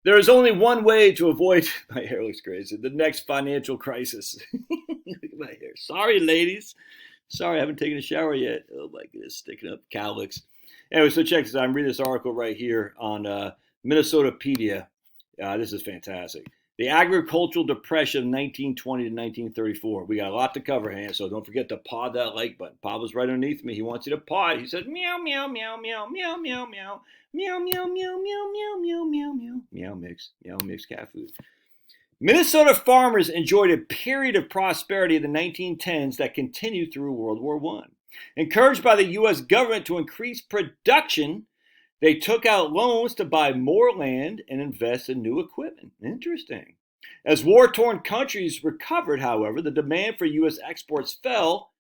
There is only one way to avoid, my hair looks crazy, the next financial crisis. Look at my hair. Sorry, ladies. Sorry, I haven't taken a shower yet. Oh my goodness, sticking up cowlicks. Anyway, so check this out. I'm reading this article right here on Minnesotapedia. This is fantastic. The agricultural depression of 1920 to 1934. We got a lot to cover, Han, so don't forget to paw that like button. Paw was right underneath me. He wants you to paw it. He says meow meow meow meow meow meow meow meow meow meow meow meow meow meow meow meow mix cat food. Minnesota farmers enjoyed a period of prosperity in the 1910s that continued through World War I. Encouraged by the U.S. government to increase production, they took out loans to buy more land and invest in new equipment. Interesting. As war-torn countries recovered, however, the demand for U.S. exports fell,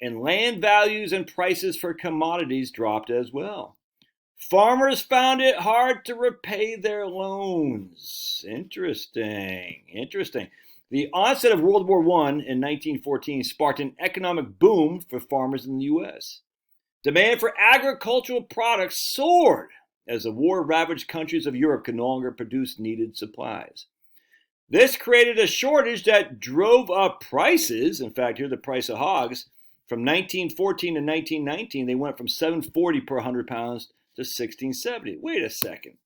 and land values and prices for commodities dropped as well. Farmers found it hard to repay their loans. Interesting. The onset of World War I in 1914 sparked an economic boom for farmers in the U.S. Demand for agricultural products soared as the war-ravaged countries of Europe could no longer produce needed supplies. This created a shortage that drove up prices. In fact, here's the price of hogs. From 1914 to 1919, they went from $7.40 per 100 pounds to $16.70. Wait a second.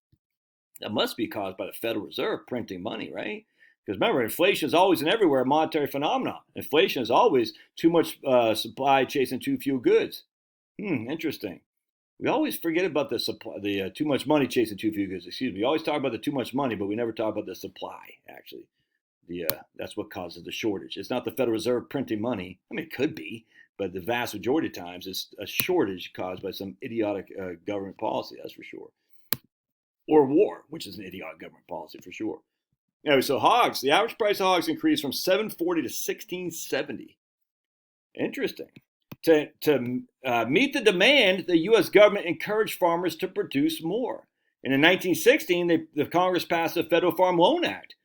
That must be caused by the Federal Reserve printing money, right? Because remember, inflation is always and everywhere a monetary phenomenon. Inflation is always too much supply chasing too few goods. Interesting. We always forget about the supply, the too much money chasing too few goods. Excuse me. We always talk about the too much money, but we never talk about the supply. Actually, that's what causes the shortage. It's not the Federal Reserve printing money. I mean, it could be, but the vast majority of times it's a shortage caused by some idiotic government policy. That's for sure. Or war, which is an idiotic government policy for sure. Anyway, so hogs. The average price of hogs increased from $7.40 to $16.70. Interesting. To meet the demand, the U.S. government encouraged farmers to produce more. And in 1916, the Congress passed the Federal Farm Loan Act.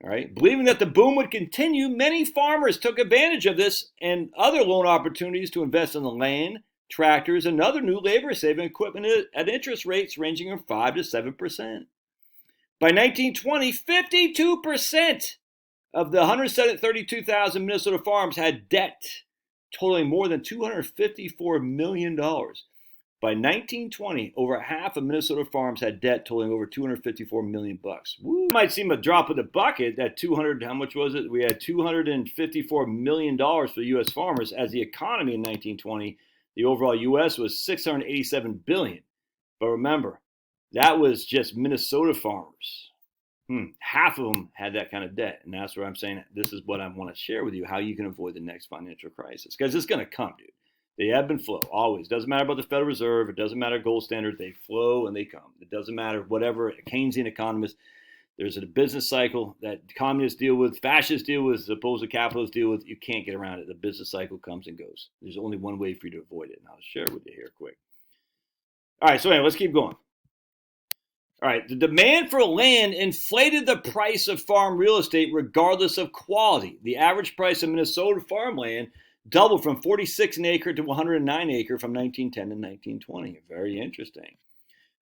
All right, believing that the boom would continue, many farmers took advantage of this and other loan opportunities to invest in the land, tractors, and other new labor-saving equipment at interest rates ranging from 5 to 7%. By 1920, 52% of the 132,000 Minnesota farms had debt totaling more than $254 million. By 1920, over half of Minnesota farms had debt totaling over $254 million. Woo! It might seem a drop in the bucket that how much was it? We had $254 million for U.S. farmers. As the economy in 1920, the overall U.S. was $687 billion. But remember, that was just Minnesota farmers. Half of them had that kind of debt. And that's where I'm saying this is what I want to share with you, how you can avoid the next financial crisis. Because it's going to come, dude. They ebb and flow, always. Doesn't matter about the Federal Reserve. It doesn't matter gold standard. They flow and they come. It doesn't matter whatever Keynesian economist. There's a business cycle that communists deal with, fascists deal with, supposed capitalists deal with. You can't get around it. The business cycle comes and goes. There's only one way for you to avoid it. And I'll share it with you here quick. All right, so anyway, let's keep going. All right, the demand for land inflated the price of farm real estate regardless of quality. The average price of Minnesota farmland doubled from 46 an acre to 109 acre from 1910 to 1920. Very interesting.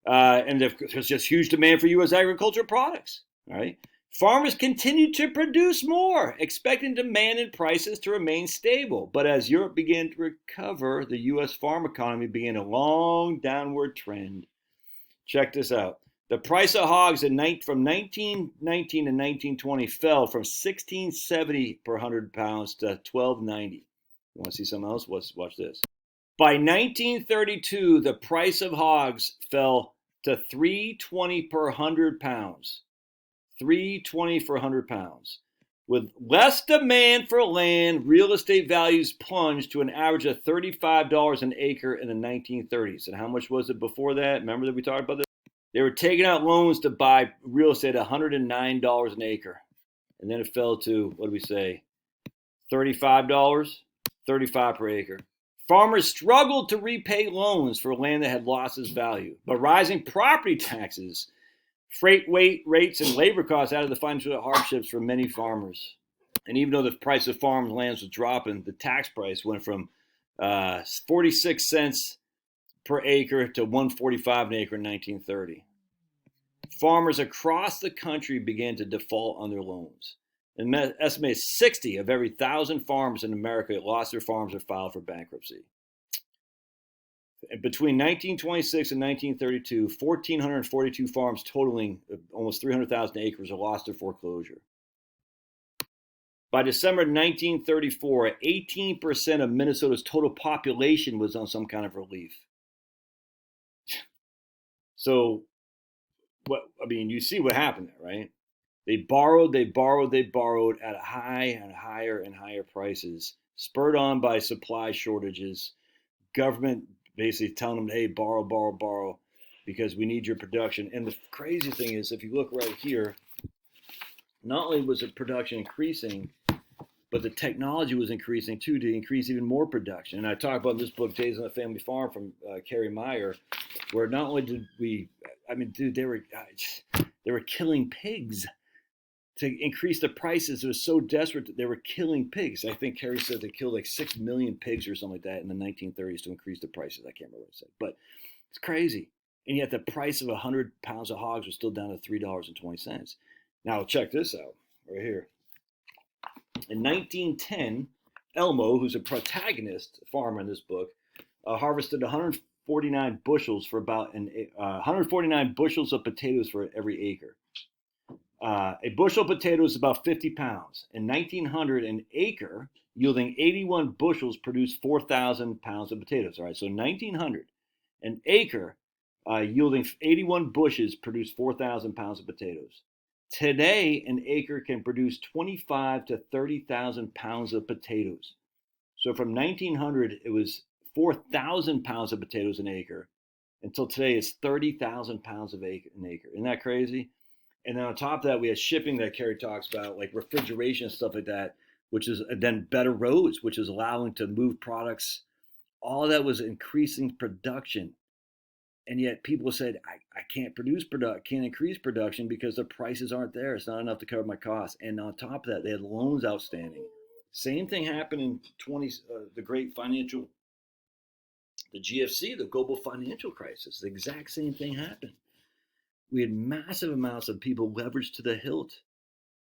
And there's just huge demand for U.S. agricultural products. All right. Farmers continued to produce more, expecting demand and prices to remain stable. But as Europe began to recover, the U.S. farm economy began a long downward trend. Check this out. The price of hogs from 1919 to 1920 fell from $16.70 per 100 pounds to $12.90. You want to see something else? Watch this. By 1932, the price of hogs fell to $3.20 per 100 pounds. $3.20 for 100 pounds. With less demand for land, real estate values plunged to an average of $35 an acre in the 1930s. And how much was it before that? Remember that we talked about this? They were taking out loans to buy real estate at $109 an acre. And then it fell to, what do we say, $35? $35 per acre. Farmers struggled to repay loans for land that had lost its value. But rising property taxes, freight rates, and labor costs added the financial hardships for many farmers. And even though the price of farm lands was dropping, the tax price went from 46 cents per acre to $145 an acre in 1930. farmers across the country began to default on their loans. An estimated 60 of every 1,000 farmers in America lost their farms or filed for bankruptcy. Between 1926 and 1932, 1,442 farms totaling almost 300,000 acres are lost to foreclosure. By December 1934, 18% of Minnesota's total population was on some kind of relief. So, you see what happened there, right? They borrowed at high and higher and higher prices, spurred on by supply shortages. Government basically telling them, hey, borrow, because we need your production. And the crazy thing is, if you look right here, not only was the production increasing, but the technology was increasing too to increase even more production. And I talk about in this book, Days on the Family Farm from Carrie Meyer, where not only did they were killing pigs to increase the prices. It was so desperate that they were killing pigs. I think Carrie said they killed like 6 million pigs or something like that in the 1930s to increase the prices. I can't remember what it said, but it's crazy. And yet the price of 100 pounds of hogs was still down to $3.20. Now check this out right here. In 1910, Elmo, who's a protagonist farmer in this book, harvested 149 bushels for about 149 bushels of potatoes for every acre. A bushel of potatoes is about 50 pounds. In 1900, an acre yielding 81 bushels produced 4,000 pounds of potatoes. All right, so 1900, an acre yielding 81 bushels produced 4,000 pounds of potatoes. Today, an acre can produce 25 to 30,000 pounds of potatoes. So from 1900, it was 4,000 pounds of potatoes an acre. Until today, it's 30,000 pounds an acre. Isn't that crazy? And then on top of that, we had shipping that Carrie talks about, like refrigeration and stuff like that, which is then better roads, which is allowing to move products. All that was increasing production. And yet people said, I can't increase production because the prices aren't there. It's not enough to cover my costs. And on top of that, they had loans outstanding. Same thing happened in the GFC, the global financial crisis. The exact same thing happened. We had massive amounts of people leveraged to the hilt.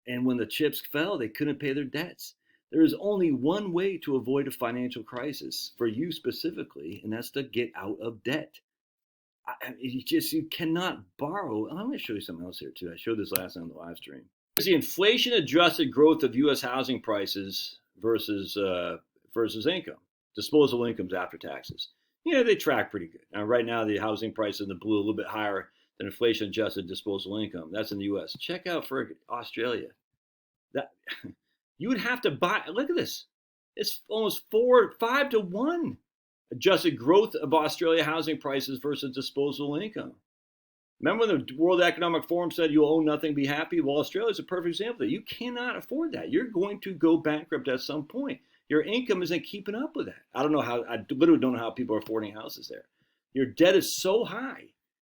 And when the chips fell, they couldn't pay their debts. There is only one way to avoid a financial crisis for you specifically, and that's to get out of debt. You cannot borrow. I'm going to show you something else here too. I showed this last night on the live stream. There's the inflation-adjusted growth of U.S. housing prices versus income, disposable incomes after taxes. They track pretty good. Now, right now, the housing price in the blue a little bit higher than inflation-adjusted disposable income. That's in the U.S. Check out for Australia. That you would have to buy. Look at this. It's almost 5 to 1 adjusted growth of Australia housing prices versus disposable income. Remember when the World Economic Forum said you'll own nothing, be happy? Well, Australia is a perfect example of that. You cannot afford that. You're going to go bankrupt at some point. Your income isn't keeping up with that. I literally don't know how people are affording houses there. Your debt is so high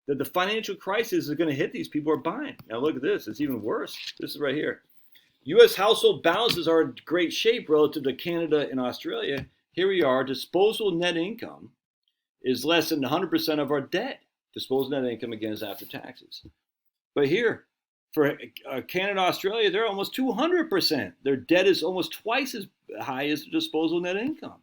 that the financial crisis is going to hit these people who are buying. Now look at this. It's even worse. This is right here. U.S. household balances are in great shape relative to Canada and Australia. Here we are. Disposable net income is less than 100% of our debt. Disposable net income, again, is after taxes. But here, for Canada and Australia, they're almost 200%. Their debt is almost twice as high as the disposable net income.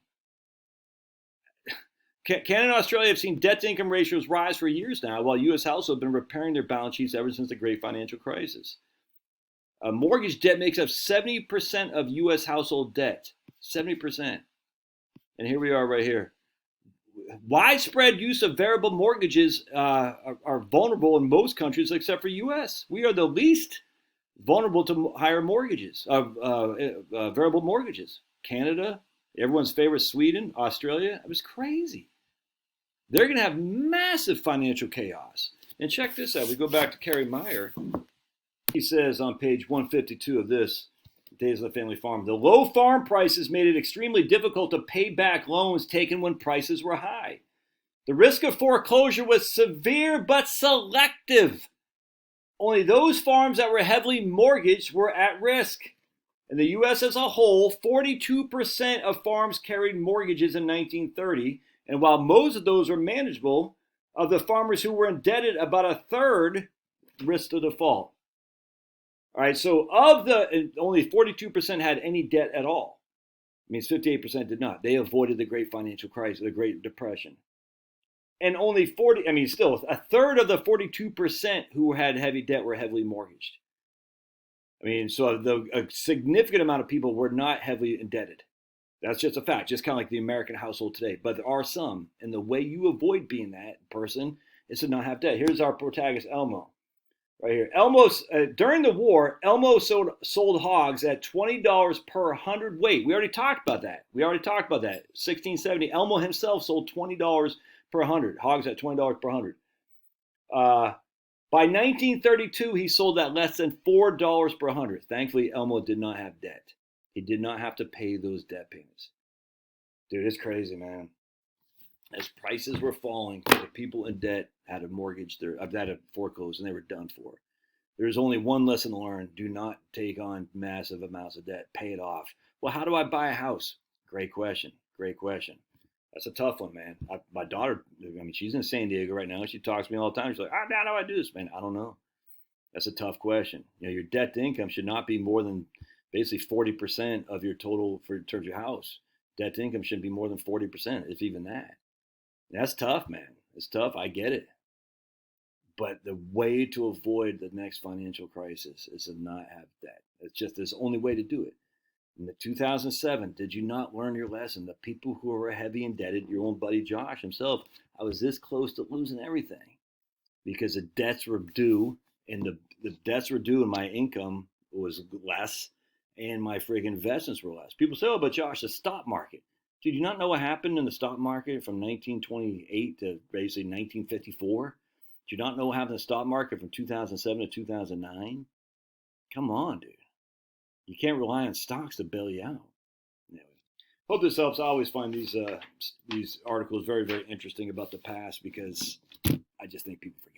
Canada and Australia have seen debt-to-income ratios rise for years now, while U.S. households have been repairing their balance sheets ever since the Great Financial Crisis. Mortgage debt makes up 70% of U.S. household debt. 70%. And here we are right here. Widespread use of variable mortgages are vulnerable in most countries except for U.S. We are the least vulnerable to higher mortgages, variable mortgages. Canada, everyone's favorite, Sweden, Australia. It was crazy. They're going to have massive financial chaos. And check this out. We go back to Carrie Meyer. He says on page 152 of this, Days of the Family Farm, the low farm prices made it extremely difficult to pay back loans taken when prices were high. The risk of foreclosure was severe but selective. Only those farms that were heavily mortgaged were at risk. In the U.S. as a whole, 42% of farms carried mortgages in 1930, and while most of those were manageable, of the farmers who were indebted, about a third risk of default. All right, so of the only 42% had any debt at all. Means 58% did not. They avoided the great financial crisis, the Great Depression. And only 40, I mean, still a third of the 42% who had heavy debt were heavily mortgaged. I mean, so a significant amount of people were not heavily indebted. That's just a fact, just kind of like the American household today. But there are some, and the way you avoid being that person is to not have debt. Here's our protagonist, Elmo, right here. Elmo's during the war, Elmo sold hogs at $20 per hundredweight. We already talked about that. 1670, Elmo himself sold $20 per hundred. Hogs at $20 per hundred. By 1932, he sold at less than $4 per hundred. Thankfully, Elmo did not have debt. He did not have to pay those debt payments. Dude, it's crazy, man. As prices were falling, the people in debt had a mortgage, had a foreclosed, and they were done for. There's only one lesson to learn. Do not take on massive amounts of debt. Pay it off. Well, how do I buy a house? Great question. That's a tough one, man. My daughter, I mean, she's in San Diego right now. She talks to me all the time. She's like, how do I do this, man? I don't know. That's a tough question. Your debt to income should not be more than basically 40% of your total in terms of your house. Debt to income shouldn't be more than 40%, if even that. That's tough, man. It's tough. I get it. But the way to avoid the next financial crisis is to not have debt. It's just the only way to do it. In the 2007, did you not learn your lesson? The people who are heavy indebted, your own buddy Josh himself, I was this close to losing everything because the debts were due, and the debts were due, and my income was less, and my friggin' investments were less. People say, oh, but Josh, the stock market. Did you not know what happened in the stock market from 1928 to basically 1954? Did you not know what happened in the stock market from 2007 to 2009? Come on, dude. You can't rely on stocks to bail you out. Anyway, hope this helps. I always find these articles very, very interesting about the past because I just think people forget.